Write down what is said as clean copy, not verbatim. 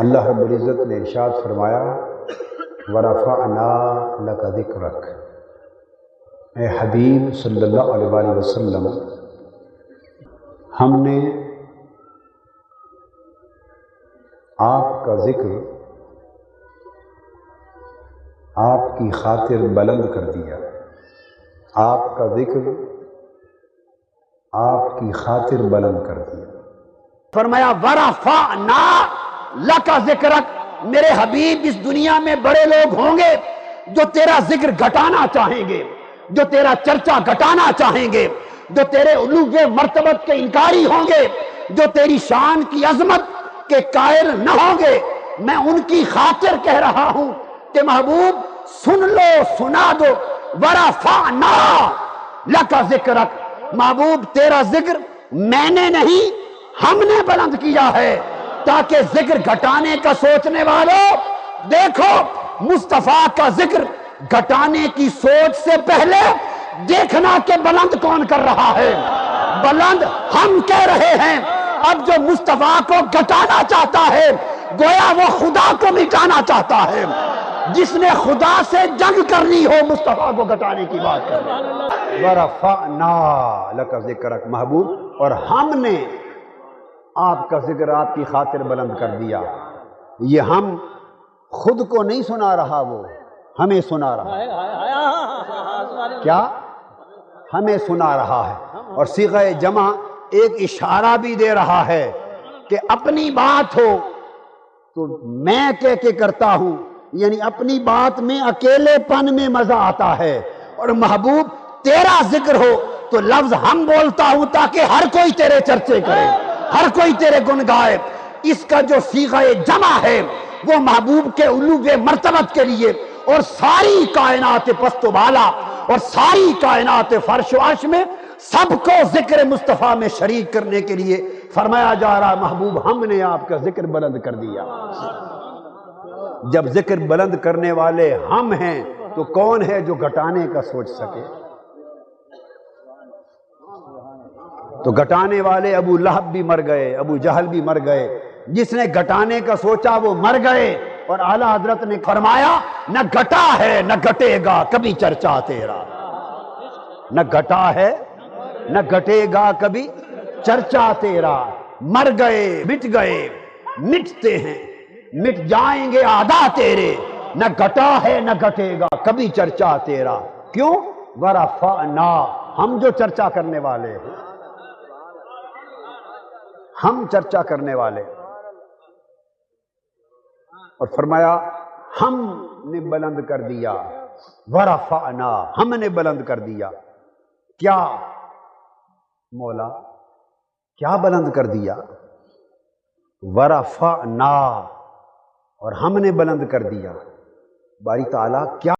اللہ رب العزت نے ارشاد فرمایا وَرَفَعْنَا لَكَ ذِكْرَكَ، اے حبیب صلی اللہ علیہ وآلہ وسلم، ہم نے آپ کا ذکر آپ کی خاطر بلند کر دیا۔ آپ کا ذکر آپ کی خاطر بلند کر دیا۔ فرمایا وَرَفَعْنَا لَكَ ذِكْرَكَ، میرے حبیب اس دنیا میں بڑے لوگ ہوں گے جو تیرا ذکر گھٹانا چاہیں گے، جو تیرا چرچا گھٹانا چاہیں گے، جو تیرے علو مرتبت کے انکاری ہوں گے، جو تیری شان کی عظمت کے قائل نہ ہوں گے۔ میں ان کی خاطر کہہ رہا ہوں کہ محبوب سن لو، سنا دو، وَرَفَعْنَا لَكَ ذِكْرَكَ، محبوب تیرا ذکر میں نے نہیں ہم نے بلند کیا ہے، تاکہ ذکر گھٹانے کا سوچنے والوں دیکھو مصطفیٰ کا ذکر گھٹانے کی سوچ سے پہلے دیکھنا کہ بلند کون کر رہا ہے۔ بلند ہم کہہ رہے ہیں۔ اب جو مصطفیٰ کو گھٹانا چاہتا ہے گویا وہ خدا کو مٹانا چاہتا ہے۔ جس نے خدا سے جنگ کرنی ہو مصطفیٰ کو گھٹانے کی بات کر رہے ہیں۔ وَرَفَعْنَا لَكَ ذِكْرَكَ، محبوب اور ہم نے آپ کا ذکر آپ کی خاطر بلند کر دیا۔ یہ ہم خود کو نہیں سنا رہا، وہ ہمیں سنا رہا ہے۔ کیا؟ ہمیں سنا رہا ہے۔ اور صیغہ جمع ایک اشارہ بھی دے رہا ہے کہ اپنی بات ہو تو میں کہہ کے کرتا ہوں، یعنی اپنی بات میں اکیلے پن میں مزہ آتا ہے، اور محبوب تیرا ذکر ہو تو لفظ ہم بولتا ہوں تاکہ ہر کوئی تیرے چرچے کرے، ہر کوئی تیرے گن گائے۔ اس کا جو صیغہ جمع ہے وہ محبوب کے علو مرتبت کے لیے اور ساری کائنات پست و بالا اور ساری کائنات فرش و عرش میں سب کو ذکر مصطفیٰ میں شریک کرنے کے لیے فرمایا جا رہا، محبوب ہم نے آپ کا ذکر بلند کر دیا۔ جب ذکر بلند کرنے والے ہم ہیں تو کون ہے جو گھٹانے کا سوچ سکے؟ تو گھٹانے والے ابو لہب بھی مر گئے، ابو جہل بھی مر گئے۔ جس نے گھٹانے کا سوچا وہ مر گئے، اور اعلیٰ حضرت نے فرمایا نہ گھٹا ہے نہ گھٹے گا کبھی چرچا تیرا۔ نہ گھٹا ہے نہ گھٹے گا کبھی چرچا تیرا۔ مر گئے، مٹتے ہیں، مٹ جائیں گے آدھا تیرے۔ نہ گھٹا ہے نہ گھٹے گا کبھی چرچا تیرا۔ کیوں؟ وَرَفَعْنَا، ہم جو چرچا کرنے والے ہیں، ہم چرچا کرنے والے، اور فرمایا ہم نے بلند کر دیا۔ وَرَفَعْنَا، ہم نے بلند کر دیا۔ کیا مولا؟ کیا بلند کر دیا؟ وَرَفَعْنَا، اور ہم نے بلند کر دیا۔ باری تعالیٰ کیا